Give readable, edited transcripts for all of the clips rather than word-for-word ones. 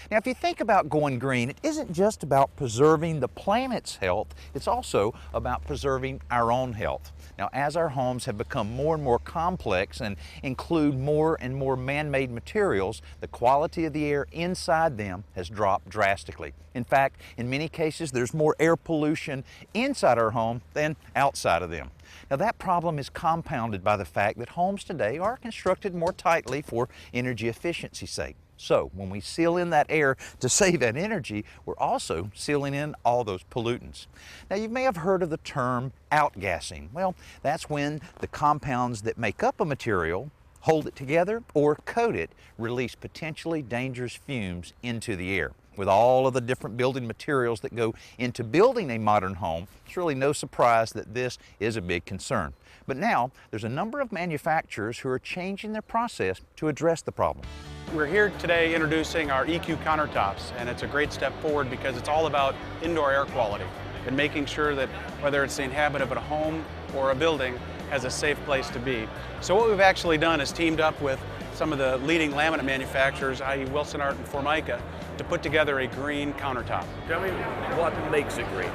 Now, if you think about going green, it isn't just about preserving the planet's health, it's also about preserving our own health. Now, as our homes have become more and more complex and include more and more man-made materials, the quality of the air inside them has dropped drastically. In fact, in many cases, there's more air pollution inside our home than outside of them. Now, that problem is compounded by the fact that homes today are constructed more tightly for energy efficiency's sake. So when we seal in that air to save that energy, we're also sealing in all those pollutants. Now, you may have heard of the term outgassing. Well, that's when the compounds that make up a material hold it together or coat it, release potentially dangerous fumes into the air. With all of the different building materials that go into building a modern home, it's really no surprise that this is a big concern. But now, there's a number of manufacturers who are changing their process to address the problem. We're here today introducing our EQ countertops, and it's a great step forward because it's all about indoor air quality and making sure that whether it's the inhabitant of a home or a building has a safe place to be. So what we've actually done is teamed up with some of the leading laminate manufacturers, i.e. Wilson Art and Formica, to put together a green countertop. Tell me what makes it green.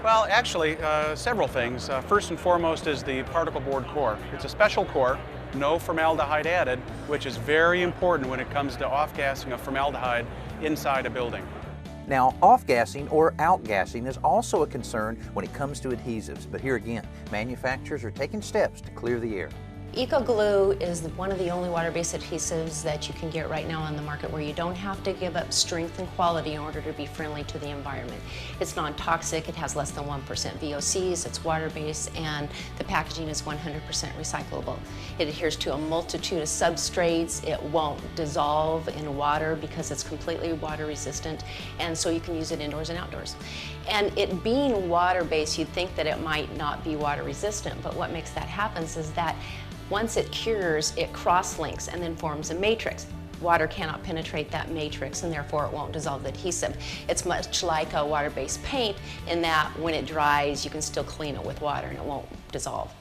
Well, actually, several things. First and foremost is the particle board core. It's a special core, no formaldehyde added, which is very important when it comes to off-gassing of formaldehyde inside a building. Now, off-gassing or out-gassing is also a concern when it comes to adhesives, but here again, manufacturers are taking steps to clear the air. Eco-Glue is one of the only water-based adhesives that you can get right now on the market where you don't have to give up strength and quality in order to be friendly to the environment. It's non-toxic, it has less than 1% VOCs, it's water-based, and the packaging is 100% recyclable. It adheres to a multitude of substrates, it won't dissolve in water because it's completely water resistant, and so you can use it indoors and outdoors. And it being water-based, you'd think that it might not be water resistant, but what makes that happen is that once it cures, it cross-links and then forms a matrix. Water cannot penetrate that matrix and therefore it won't dissolve the adhesive. It's much like a water-based paint in that when it dries, you can still clean it with water and it won't dissolve.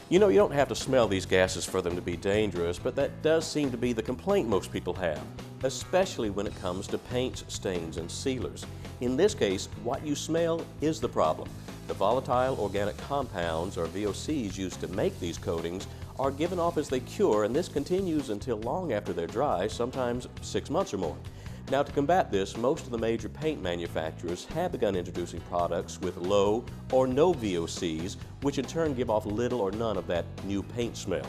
You know, you don't have to smell these gases for them to be dangerous, but that does seem to be the complaint most people have, especially when it comes to paints, stains, and sealers. In this case, what you smell is the problem. The volatile organic compounds, or VOCs, used to make these coatings are given off as they cure, and this continues until long after they're dry, sometimes 6 months or more. Now, to combat this, most of the major paint manufacturers have begun introducing products with low or no VOCs, which in turn give off little or none of that new paint smell.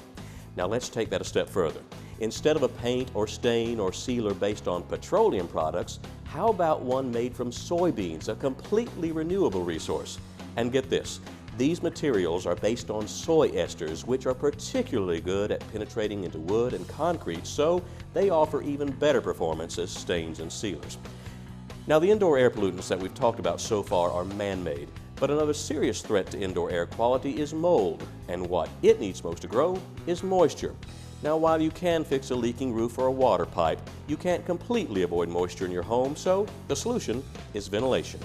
Now, let's take that a step further. Instead of a paint or stain or sealer based on petroleum products, how about one made from soybeans, a completely renewable resource? And get this, these materials are based on soy esters, which are particularly good at penetrating into wood and concrete, so they offer even better performance as stains and sealers. Now, the indoor air pollutants that we've talked about so far are man-made, but another serious threat to indoor air quality is mold, and what it needs most to grow is moisture. Now, while you can fix a leaking roof or a water pipe, you can't completely avoid moisture in your home, so the solution is ventilation.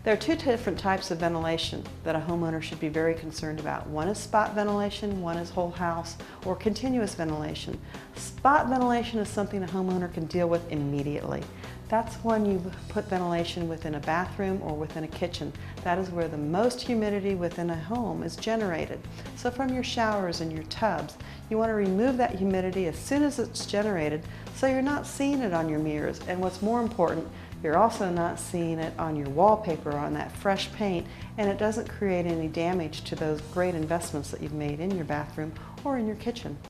There are two different types of ventilation that a homeowner should be very concerned about. One is spot ventilation, one is whole house or continuous ventilation. Spot ventilation is something a homeowner can deal with immediately. That's when you put ventilation within a bathroom or within a kitchen. That is where the most humidity within a home is generated. So from your showers and your tubs, you want to remove that humidity as soon as it's generated so you're not seeing it on your mirrors. And what's more important, you're also not seeing it on your wallpaper or on that fresh paint, and it doesn't create any damage to those great investments that you've made in your bathroom or in your kitchen.